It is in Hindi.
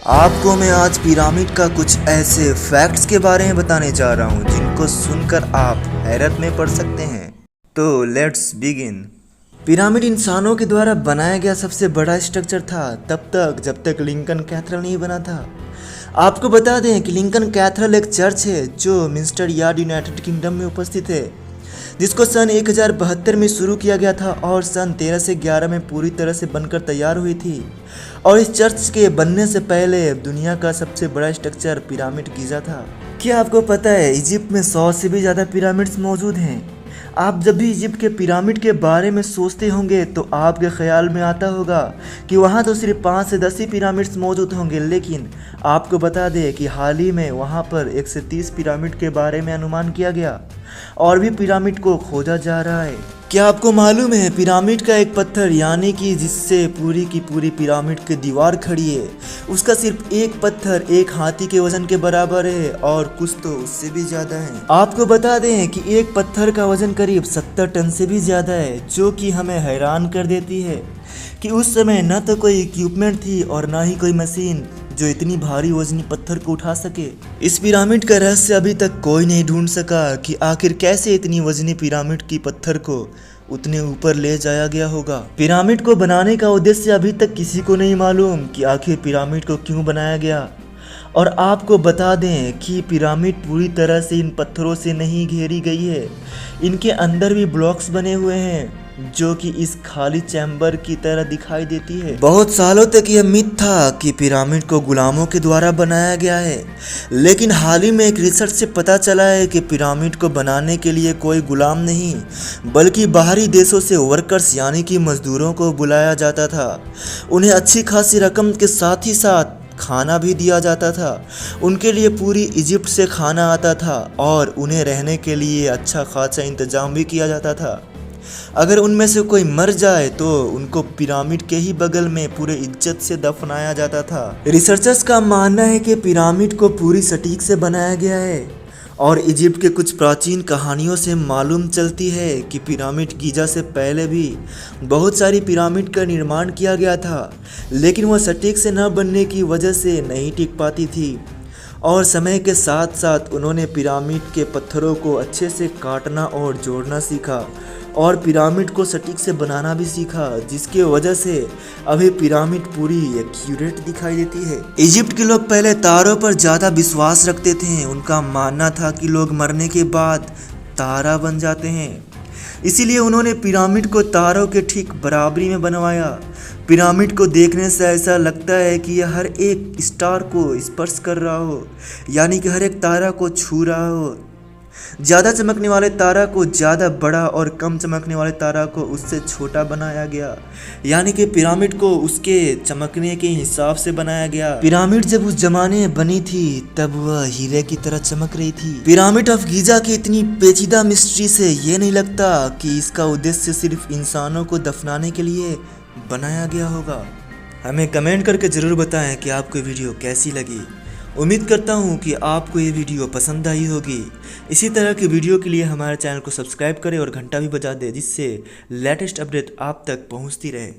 आपको मैं आज पिरामिड का कुछ ऐसे फैक्ट्स के बारे में बताने जा रहा हूँ जिनको सुनकर आप हैरत में पड़ सकते हैं। तो लेट्स बिगिन। पिरामिड इंसानों के द्वारा बनाया गया सबसे बड़ा स्ट्रक्चर था तब तक जब तक लिंकन कैथेड्रल नहीं बना था। आपको बता दें कि लिंकन कैथेड्रल एक चर्च है जो मिंस्टर यार्ड यूनाइटेड किंगडम में उपस्थित है, जिसको सन 1072 में शुरू किया गया था और सन 13 से 11 में पूरी तरह से बनकर तैयार हुई थी। और इस चर्च के बनने से पहले दुनिया का सबसे बड़ा स्ट्रक्चर पिरामिड गीज़ा था। क्या आपको पता है इजिप्ट में 100 से भी ज़्यादा पिरामिड्स मौजूद हैं। आप जब भी इजिप्ट के पिरामिड के बारे में सोचते होंगे तो आपके ख्याल में आता होगा कि वहाँ तो सिर्फ 5 से 10 ही पिरामिड्स मौजूद होंगे, लेकिन आपको बता दें कि हाल ही में वहाँ पर 1 से 30 पिरामिड के बारे में अनुमान किया गया और भी पिरामिड को खोजा जा रहा है। क्या आपको मालूम है पिरामिड का एक पत्थर यानी कि जिससे पूरी की पूरी पिरामिड की दीवार खड़ी है, उसका सिर्फ एक पत्थर एक हाथी के वजन के बराबर है और कुछ तो उससे भी ज़्यादा है। आपको बता दें कि एक पत्थर का वजन करीब 70 टन से भी ज़्यादा है, जो कि हमें हैरान कर देती है कि उस समय न तो कोई इक्विपमेंट थी और ना ही कोई मशीन जो इतनी भारी वजनी पत्थर को उठा सके। इस पिरामिड का रहस्य अभी तक कोई नहीं ढूंढ सका कि आखिर कैसे इतनी वजनी पिरामिड की पत्थर को उतने ऊपर ले जाया गया होगा। पिरामिड को बनाने का उद्देश्य अभी तक किसी को नहीं मालूम कि आखिर पिरामिड को क्यों बनाया गया। और आपको बता दें कि पिरामिड पूरी तरह से इन पत्थरों से नहीं घेरी गई है, इनके अंदर भी ब्लॉक्स बने हुए हैं जो कि इस खाली चैम्बर की तरह दिखाई देती है। बहुत सालों तक यह मिथ था कि पिरामिड को गुलामों के द्वारा बनाया गया है, लेकिन हाल ही में एक रिसर्च से पता चला है कि पिरामिड को बनाने के लिए कोई गुलाम नहीं बल्कि बाहरी देशों से वर्कर्स यानी कि मजदूरों को बुलाया जाता था। उन्हें अच्छी खासी रकम के साथ ही साथ खाना भी दिया जाता था। उनके लिए पूरी इजिप्ट से खाना आता था और उन्हें रहने के लिए अच्छा खासा इंतजाम भी किया जाता था। अगर उनमें से कोई मर जाए तो उनको पिरामिड के ही बगल में पूरे इज्जत से दफनाया जाता था। रिसर्चर्स का मानना है कि पिरामिड को पूरी सटीक से बनाया गया है और इजिप्ट के कुछ प्राचीन कहानियों से मालूम चलती है कि पिरामिड गीज़ा से पहले भी बहुत सारी पिरामिड का निर्माण किया गया था, लेकिन वह सटीक से न बनने की वजह से नहीं टिक पाती थी। और समय के साथ साथ उन्होंने पिरामिड के पत्थरों को अच्छे से काटना और जोड़ना सीखा और पिरामिड को सटीक से बनाना भी सीखा, जिसके वजह से अभी पिरामिड पूरी एक्यूरेट दिखाई देती है। इजिप्ट के लोग पहले तारों पर ज़्यादा विश्वास रखते थे। उनका मानना था कि लोग मरने के बाद तारा बन जाते हैं, इसीलिए उन्होंने पिरामिड को तारों के ठीक बराबरी में बनवाया। पिरामिड को देखने से ऐसा लगता है कि यह हर एक स्टार को स्पर्श कर रहा हो, यानी कि हर एक तारा को छू रहा हो। ज़्यादा चमकने वाले तारा को ज़्यादा बड़ा और कम चमकने वाले तारा को उससे छोटा बनाया गया, यानी कि पिरामिड को उसके चमकने के हिसाब से बनाया गया। पिरामिड जब उस जमाने में बनी थी तब वह हीरे की तरह चमक रही थी। पिरामिड ऑफ गीज़ा की इतनी पेचीदा मिस्ट्री से ये नहीं लगता कि इसका उद्देश्य सिर्फ इंसानों को दफनाने के लिए बनाया गया होगा। हमें कमेंट करके ज़रूर बताएं कि आपको वीडियो कैसी लगी। उम्मीद करता हूँ कि आपको ये वीडियो पसंद आई होगी। इसी तरह की वीडियो के लिए हमारे चैनल को सब्सक्राइब करें और घंटा भी बजा दें, जिससे लेटेस्ट अपडेट आप तक पहुँचती रहे।